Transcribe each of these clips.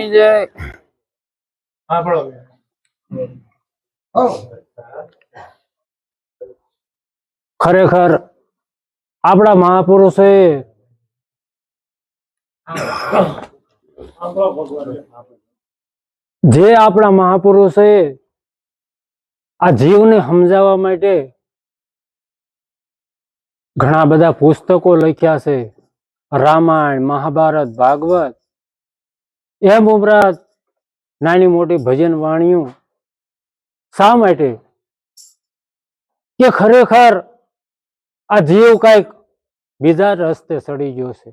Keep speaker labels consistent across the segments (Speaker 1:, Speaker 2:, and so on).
Speaker 1: જય। ખરેખર આપણા મહાપુરુષોએ આપણા મહાપુરુષોએ આ જીવને સમજાવવા માટે ઘણા બધા પુસ્તકો લખ્યા છે, રામાયણ, મહાભારત, ભાગવત, એમ ઉપરાંત નાની મોટી ભજન વાણીઓ। શા માટે? કે ખરેખર આ જીવ કઈક બીજા રસ્તે ચડી ગયો છે,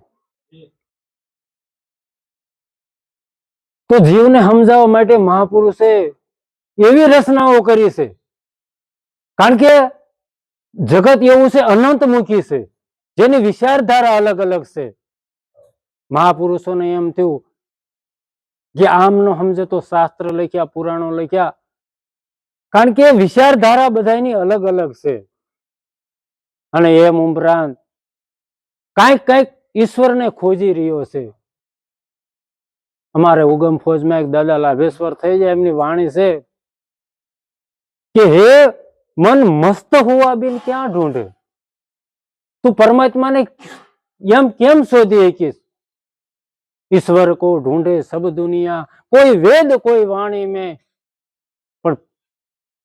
Speaker 1: તો જીવને સમજાવવા માટે મહાપુરુષે એવી રચનાઓ કરી છે। કારણ કે જગત એવું છે, અનંતમુખી છે, જેની વિચારધારા અલગ અલગ છે। મહાપુરુષોને એમ થયું કે આમ ન સમજે તો શાસ્ત્ર લખ્યા, પુરાણો લખ્યા, કારણ કે વિચારધારા બધાની અલગ અલગ છે। અને એમ ઉપરાંત કઈક કઈક ઈશ્વરને ખોજી રહ્યો છે। અમારે ઉગમ ફોજમાં એક દાદા લાભેશ્વર થઈ જાય, એમની વાણી છે કે હે મન મસ્ત હુआ बिन ક્યાં ઢૂંઢે, તું પરમાત્માને એમ કેમ શોધી શકીશ? ईश्वर को ढूंढे सब दुनिया, कोई वेद कोई वाणी में, पर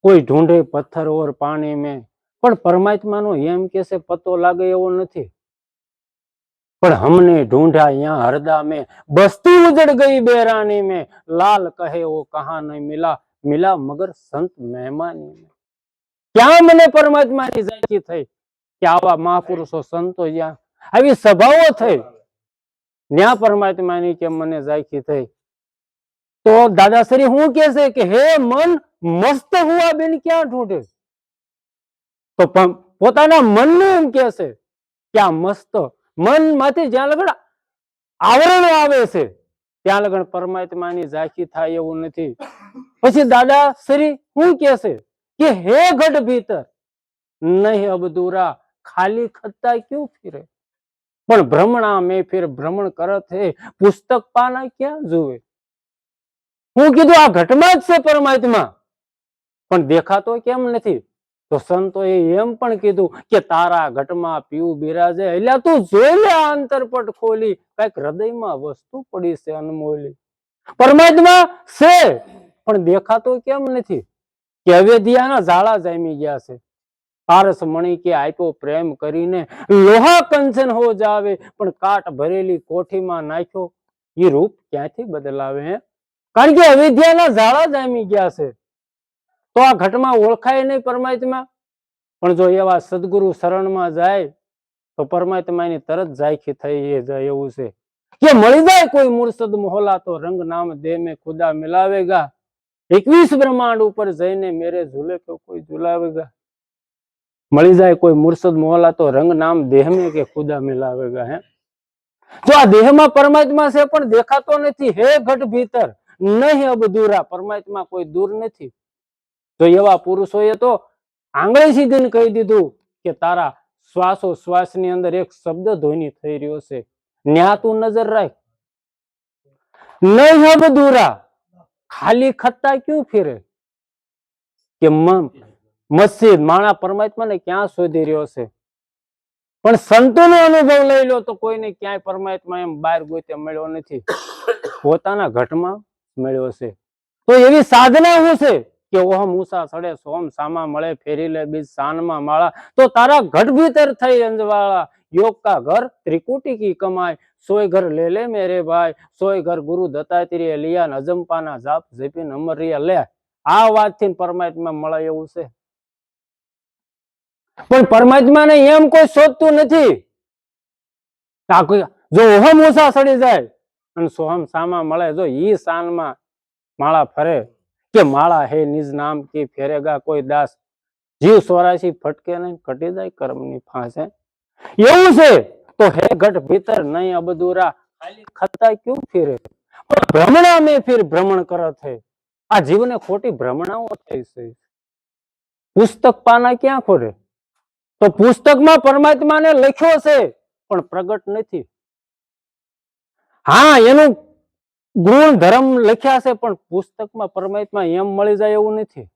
Speaker 1: कोई ढूंढे पत्थर और पानी में। पर परमात्मा नो एम कैसे पतो लागे एवो नहीं, पर हमने ढूंढा यहाँ हरदा में, बस्ती उजड़ गई बेरानी में। लाल कहे वो कहाँ नहीं मिला, मिला मगर संत मेहमानी में। क्या मने परमात्मा की जाकी थई कि आवा महापुरुषो संतो ज्યાં આવી સભાઓ થઈ, ન્યા પરમાત્માની કે મને જાયકી થઈ। તો દાદાશ્રી શું કહે છે કે હે મન મસ્ત હુआ बिन ક્યાં ઢૂંઢે, તો પોતાના મનનું એમ કહે છે કે આ મસ્ત મન માંથી જ્યાં લગણ આવરણ આવે છે ત્યાં લગણ પરમાત્માની ઝાંખી થાય એવું નથી। પછી દાદાશ્રી શું કહે છે કે હે ઘટ ભીતર नहीं अब दूरा, खाली खत्ता क्यों फिरे, પણ ભ્રમણા મેં ફિર ભ્રમણ કરત હે, પુસ્તક પાના ક્યાં જુએ। હું કીધું આ ઘટમાં જ છે પરમાત્મા, પણ દેખાતો કેમ નથી? તો સંતોએ એમ પણ કીધું કે તારા ઘટમાં પીવું બિરાજે, એટલે તું જોઈ લે અંતરપટ ખોલી, કઈક હૃદયમાં વસ્તુ પડી છે અનમોલી। પરમાત્મા છે પણ દેખાતો કેમ નથી? કે અવેધિયાના ઝાડા જામી ગયા છે। પારસ મણી કે આપ્યો પ્રેમ કરીને, લોહા કંચન હો જાવે, પણ કાટ ભરેલી કોઠીમાં નાખ્યો, એ રૂપ ક્યાંથી બદલાવે? હે, કારણ કે અવિદ્યાના ઝાડા જામી ગયા છે, તો આ ઘટમાં ઓળખાય નહીં પરમાત્મા। પણ જો એવા સદગુરુ શરણમાં જાય તો પરમાત્માની તરત ઝાંખી થઈ જાય એવું છે કે મળી જાય કોઈ મુર્શદ મોહલા તો રંગ નામ દે में खुदा मिलावेगा, 21 બ્રહ્માંડ ઉપર જઈને મેરે ઝૂલે તો કોઈ ઝુલાવેગા। મળી જાય કોઈ મુર્શદ મોહલા તો રંગ નામ દેહ में કે खुदा मिलावेगा। હે, તો આ દેહમાં પરમાત્મા છે પણ દેખાતો નથી। હે ઘટ ભીતર નહીં અબ દૂરા, પરમાત્મા કોઈ દૂર નથી। તો એવા પુરુષોએ તો આંગળી સીધીને કહી દીધું કે તારા શ્વાસો શ્વાસની અંદર એક શબ્દ ધ્વનિ થઈ રહ્યો છે, ન્યા તું નજર રાખ। નહીં અબ દૂરા, ખાલી ખત્તા ક્યું ફિરે, કે મસ્જિદ માણા પરમાત્માને ક્યાં શોધી રહ્યો છે? પણ સંતોનો અનુભવ લઈ લો તો કોઈને ક્યાંય પરમાત્મા એમ બહાર ગોતે મળ્યો નથી, પોતાના ઘટમાં મળ્યો છે। તો એવી સાધના શું છે કે ઓહમ ઊંસા સડે સોમ સામા મળે, ફેરી લે બીજ સાનમાં માળા। તો તારા ઘટ ભીતર થઈ અંજવાળા, योग का घर त्रिकुटी की कमाई, सोय घर ले ले मेरे भाई, सोय घर गुरु दत्तात्रेय लिया, अजंपाना जाप जपीन अमर रिया। ले આ વાતથી પરમાત્મા મળે એવું છે, પણ પરમાત્માને એમ કોઈ શોધતું નથી। જો ઓહમ ઊંસા સડી જાય અને સોહમ સામા મળે, જો ઈ સાનમાં માળા ફરે કે માળા હે નિજ નામ કી ફેરેગા કોઈ દાસ, જીવ 84 ફટકે નહીં, કટી જાય કર્મની ફાંસે। એવું છે તો હે ઘટ ભીતર નહીં અબ દૂરા, ખાલી ખત્તા ક્યું ફિરે, પણ ભ્રમણા મેં ફિર ભ્રમણ કરત હે। આ જીવને ખોટી ભ્રમણાઓ થઈ છે। પુસ્તક પાના ક્યાં ખોરે, તો પુસ્તકમાં પરમાત્માને લખ્યો છે પણ પ્રગટ નથી। હા, એનું ગુણ ધર્મ લખ્યા છે, પણ પુસ્તકમાં પરમાત્મા એમ મળી જાય એવું નથી.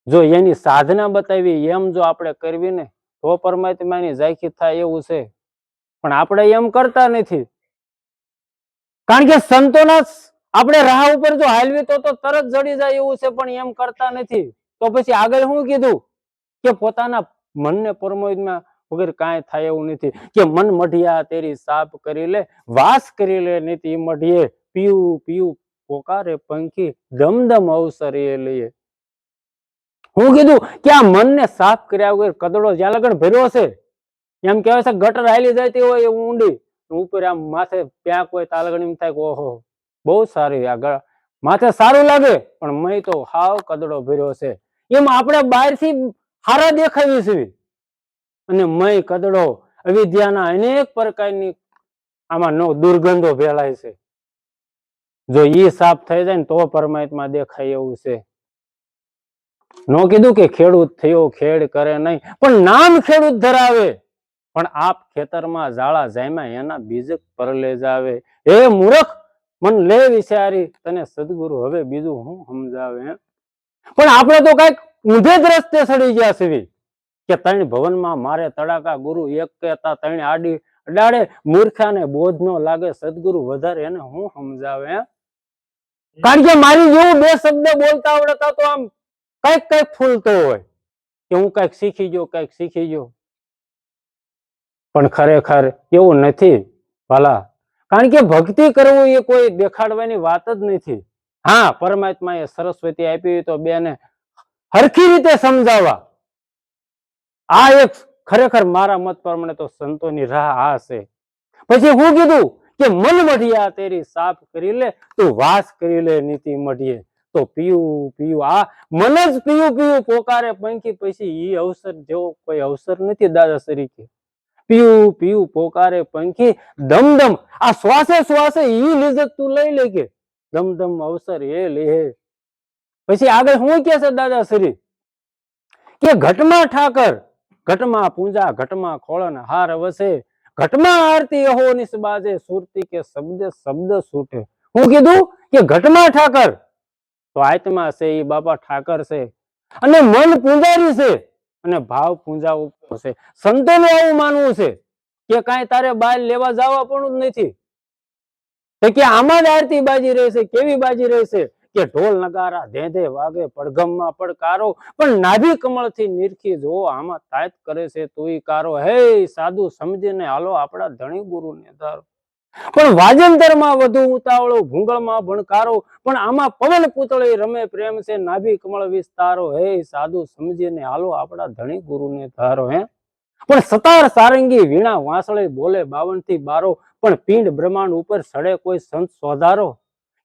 Speaker 1: જો એની સાધના બતાવી એમ જો આપણે કરવી ને તો પરમાત્માની ઝાંખી થાય એવું છે, પણ આપણે એમ કરતા નથી. કારણ કે સંતોના આપણે રાહ ઉપર જો હાલવી તો તરત જડી જાય એવું છે, પણ એમ કરતા નથી. તો પછી આગળ શું કીધું કે પોતાના મનને પરમાત્મા વગર કાંઈ થાય એવું નથી. કે મન મઢિયા તેરી સાપ કરી લે, વાસ કરી લે નીતિ મઢિયે, પીયું પીયું પોકારે પંખી, દમદમ અવસર એ લઈએ. હું કીધું કે આ મનને સાફ કર્યા વગર કદડો જ્યાં લગન ભર્યો છે, એમ કહેવાય છે ગટર હાલી જતી હોય ઊંડી, ઉપર આમ માથે પ્યાંક હોય તાલગણ એમ થાય કે ઓહો બહુ સારી આ માથે સારું લાગે, પણ મય તો હાવ કદડો ભર્યો છે. એમ આપણે બહારથી હારા દેખાવી છે, અને મય કદડો અવિદ્યાના અનેક પ્રકારની આમાં દુર્ગંધો ફેલાય છે. જો ઈ સાફ થઈ જાય ને તો પરમાત્મા દેખાય એવું છે. નો કીધું કે ખેડૂત થયો ખેડ કરે નહીં, પણ નામ ખેડૂત ધરાવે, પણ આપ ખેતરમાં ઝાડા જામ્યા એના બીજ પરલે જાવે. હે મૂર્ખ મન લે વિચારી, તને સદગુરુ હવે બીજું હું સમજાવે. પણ આપણે તો કઈક ઊંધે જ રસ્તે સડી ગયા છે કે ત્રણ ભવનમાં મારે તડાકા, ગુરુ એક કહેતા ત્રણ આડી અડાડે, મૂર્ખાને બોધ નો લાગે, સદગુરુ વધારે એને હું સમજાવે. કારણ કે મારી જેવું બે શબ્દ બોલતા આવડતા તો આમ કઈક ફૂલતો હોય કે હું કઈક શીખી ગયો, કઈક શીખી ગયો, પણ ખરેખર એવું નથી ભલા. કારણ કે ભક્તિ કરવું એ કોઈ દેખાડવાની વાત જ નથી. હા, પરમાત્મા એ સરસ્વતી આપી તો બેને હરખી રીતે સમજાવવા, આ એક ખરેખર મારા મત પ્રમાણે તો સંતોની રાહ આ છે. પછી હું કીધું કે મન મઢિયા તેરી સાફ કરી લે, તું વાસ કરી લે નીતિ મઢીએ, તો પીયું પીયું આ મન જ પીયું પીયું પોકારે પંખી. પછી ઈ અવસર જેવો કોઈ અવસર નથી દાદા તરીકે. પીયું પીયું પોકારે પંખી, દમદમ આ શ્વાસે શ્વાસે ઈ લિજ્જત તું લઈ લે કે દમદમ અવસર એ લે. પછી આગળ શું કે છે દાદા શ્રી કે ઘટમાં ઠાકર, ઘટમાં પૂંજા, ઘટમાં ખોળન હાર વસે, ઘટમાં આરતી અહો નિસ્બાજે, સુરતી કે શબ્દ શબ્દ છૂટે. હું કીધું કે ઘટમાં ઠાકર તો આત્મા છે, એ બાપા ઠાકર છે, અને મન પૂંજારી છે, અને ભાવ પૂંજા ઉપર છે. સંતોનું એવું માનવું છે કે કાંઈ તારે બાલ લેવા જવા પણ જ નથી, કે આમાં જ આરતી બાજી રહેશે. કેવી બાજી રહેશે કે ઢોલ નગારા ધે વાગે, પડઘમમાં પડકારો, પણ નાભી કમળ થી નિરખી જો આમાં તાત કરે છે તુંય કારો. હે સાધુ સમજીને હાલો આપણા ધણી ગુરુ ને ધારો. પણ વાજંતરમાં વધુ ઉતાવળો, ભૂંગળમાં ભણકારો, પણ આમાં પવન પૂતળી રમે પ્રેમ છે, નાભી કમળ વિસ્તારો. હે સાધુ સમજીને હાલો આપણા ધણી ગુરુ ને ધારો. હે પણ સતાર સારંગી વીણા વાંસળી બોલે 52 થી 12, પણ પિંડ બ્રહ્માંડ ઉપર સડે કોઈ સંત સોધારો,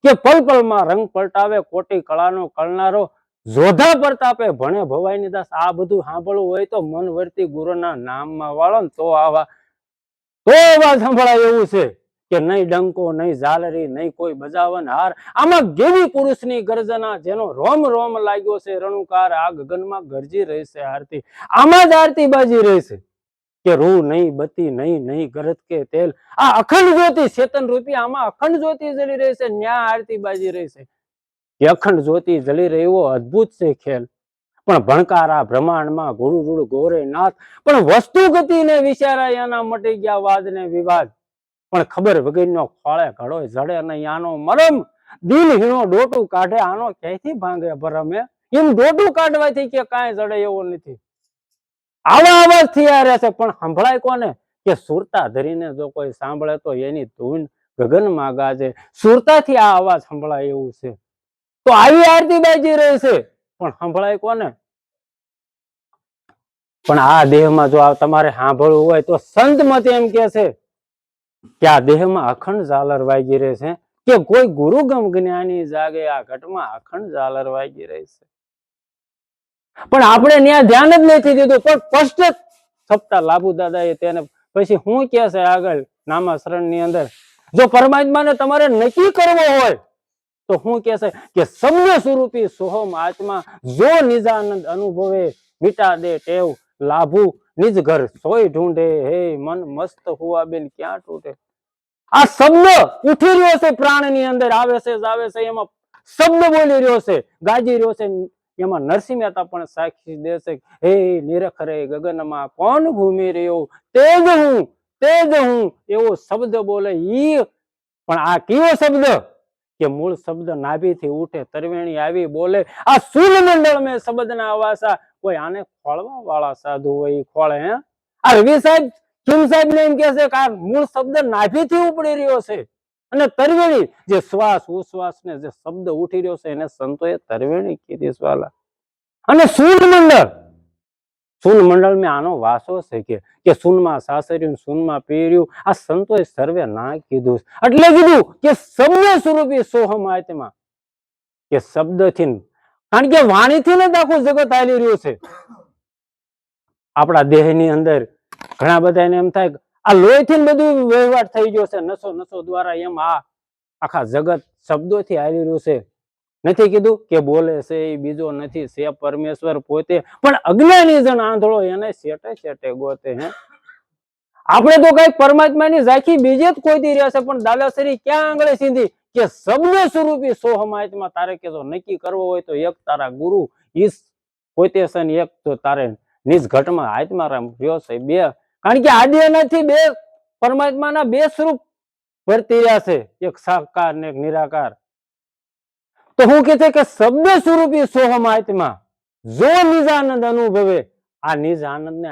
Speaker 1: કે પલ પલમાં રંગ પલટાવે કોટી કળાનો કળનારો, જોધા પ્રતાપે ભણે ભવાઈની દાસ. આ બધું સાંભળવું હોય તો મન વર્તી ગુરુના નામમાં વાળો ને તો આવા તો અવાજ સંભળાય એવું છે કે નહીં ડંકો, નહીં ઝાલરી, નહીં કોઈ બજાવન હાર. આમાં ગેવી પુરુષની ગર્જના, જેનો રોમ રોમ લાગ્યો છે રણુકાર, આ ગગનમાં ગરજી રહેશે આરતી. આમાં જ આરતી બાજી રહેશે કે રૂ નહીં, બત્તી નહીં, નહીં ગરજ કે તેલ, આ અખંડ જ્યોતિ ચેતન રૂપી, આમાં અખંડ જ્યોતિ જલી રહેશે, ન્યા આરતી બાજી રહેશે. કે અખંડ જ્યોતિ જલી રહેવો અદ્ભુત છે ખેલ, પણ ભણકારા બ્રહ્માંડમાં ગુરુ રૂડ ગોરે નાથ, પણ વસ્તુ ગતિ ને વિચારાય એના મટી ગયા વાદ ને વિવાદ, પણ ખબર વગરનો ખોળે ઘડો જડે નહીં આનો મરમ, દિલ હીણો ડોટું કાઢે આનો ક્યાંથી ભાંગે ભરમ. એમ ડોટું કાઢવાથી કે કાંઈ જડે એવું નથી. આવા અવાજ થયા રહેશે, પણ સંભળાય કોને કે સુરતા ધરીને જો કોઈ સાંભળે તો એની ધૂન ગગનમાં ગાજે. સુરતાથી આ અવાજ સંભળાય એવું છે. તો આવી આરતી બાજી રહેશે, પણ સંભળાય કોને? પણ આ દેહમાં જો તમારે સાંભળવું હોય તો સંત મત એમ કે છે કે આ દેહમાં અખંડ ઝાલર વાગી રહેશે, કે કોઈ ગુરુગમ જ્ઞાની જાગે, આ ઘટમાં અખંડ ઝાલર વાગી રહેશે. પણ આપણે ત્યાં ધ્યાન જ નથી દીધું. પણ સ્પષ્ટ સપ્તાહ લાભુ દાદાએ તેને પછી શું કે છે આગળ નામાશરણ ની અંદર, જો પરમાત્માને તમારે નક્કી કરવો હોય તો શું કે છે કે શબ્દ સ્વરૂપી સોહમ આત્મા, જો નિજાનંદ અનુભવે, મિટા દે ટેવ લાભુ નિજ ઘર સોય ઢૂંઢે. હે મન મસ્ત હુआ बिन ક્યાં તૂટે. આ શબ્દ ઉઠી રહ્યો છે, પ્રાણની અંદર આવે છે જાવે છે, એમાં શબ્દ બોલી રહ્યો છે, ગાજી રહ્યો છે. એમાં નરસિંહ મહેતા પણ સાક્ષી દેશે, હે નિરખરે ગગનમાં કોણ ઘૂમી રહ્યો, તેજ હું એવો શબ્દ બોલે. ઈ પણ આ કયો શબ્દ કે મૂળ શબ્દ નાભીથી ઉઠે, તરવેણી આવી બોલે. આ સુર મંડળ મેં શબ્દના અવાસા. કોઈ આને ખોળવા વાળા સાધુ હોય ખોળે? હે આ રવિ સાહેબ કિમ સાહેબ ને એમ કે છે કે આ મૂળ શબ્દ નાભીથી ઉપડી રહ્યો છે, અને તરવેણી જે શ્વાસ ઉશ્વાસ ને જે શબ્દ ઉઠી રહ્યો છે એને સંતોએ તરવેણી કીધી વાલા. અને સૂન મંડળ મેં આનો વાસો છે કે સૂનમાં સાસર્યું, સૂનમાં પીર્યું. આ સંતોએ સર્વે ના કીધું, એટલે કીધું કે શબ્દ સ્વરૂપી સોહમ આત્મા, કે શબ્દથી, કારણ કે વાણીથી જ આખું જગત હાલી રહ્યું છે. આપણા દેહની અંદર ઘણા બધા એને એમ થાય આ લોહીથી બધું વહીવટ થઈ ગયો છે, નસો દ્વારા, એમ આ આખા જગત શબ્દોથી હાલી રહ્યું છે. નથી કીધું કે બોલે છે એ બીજો નથી, છે પરમેશ્વર પોતે. પણ અજ્ઞાની જણ આંધળો એને શેટે ગોતે. હે આપણે તો કઈક પરમાત્માની ઝાંખી બીજે જ ખોદી રહ્યા છે, પણ દાદાશ્રી ક્યાં આંગળે સીધી કે શબ્દ સ્વરૂપી સોહમાત્મા. તારે કે જો નક્કી કરવો હોય તો એક તારા ગુરુ ઈશ પોતે છે ને એક તો તારે નિજ ઘટમાં આત્મારામ રહ્યો છે. બે, કારણ કે આદિ નથી, બે પરમાત્માના બે સ્વરૂપ વર્તી રહ્યા છે, એક સાકાર ને એક નિરાકાર. તો હું કે છે કે શબ્દ સ્વરૂપી સોહમ આત્મા જો નિજાનંદ અનુભવે, આ નિજ આનંદ ને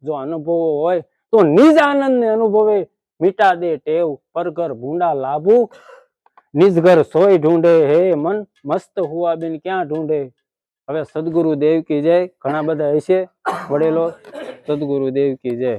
Speaker 1: જો અનુભવો હોય તો નિજ આનંદ ને અનુભવે. મીટા દે ટેવ પરઘર ભૂંડા લાભુ, નિજ ઘર સોય ઢૂંઢે, હે મન મસ્ત હુआ बिन ક્યાં ઢૂંઢે. હવે સદગુરુ દેવ કી જય. ઘણા બધા હશે વડેલો, સદગુરુ દેવ કી જય.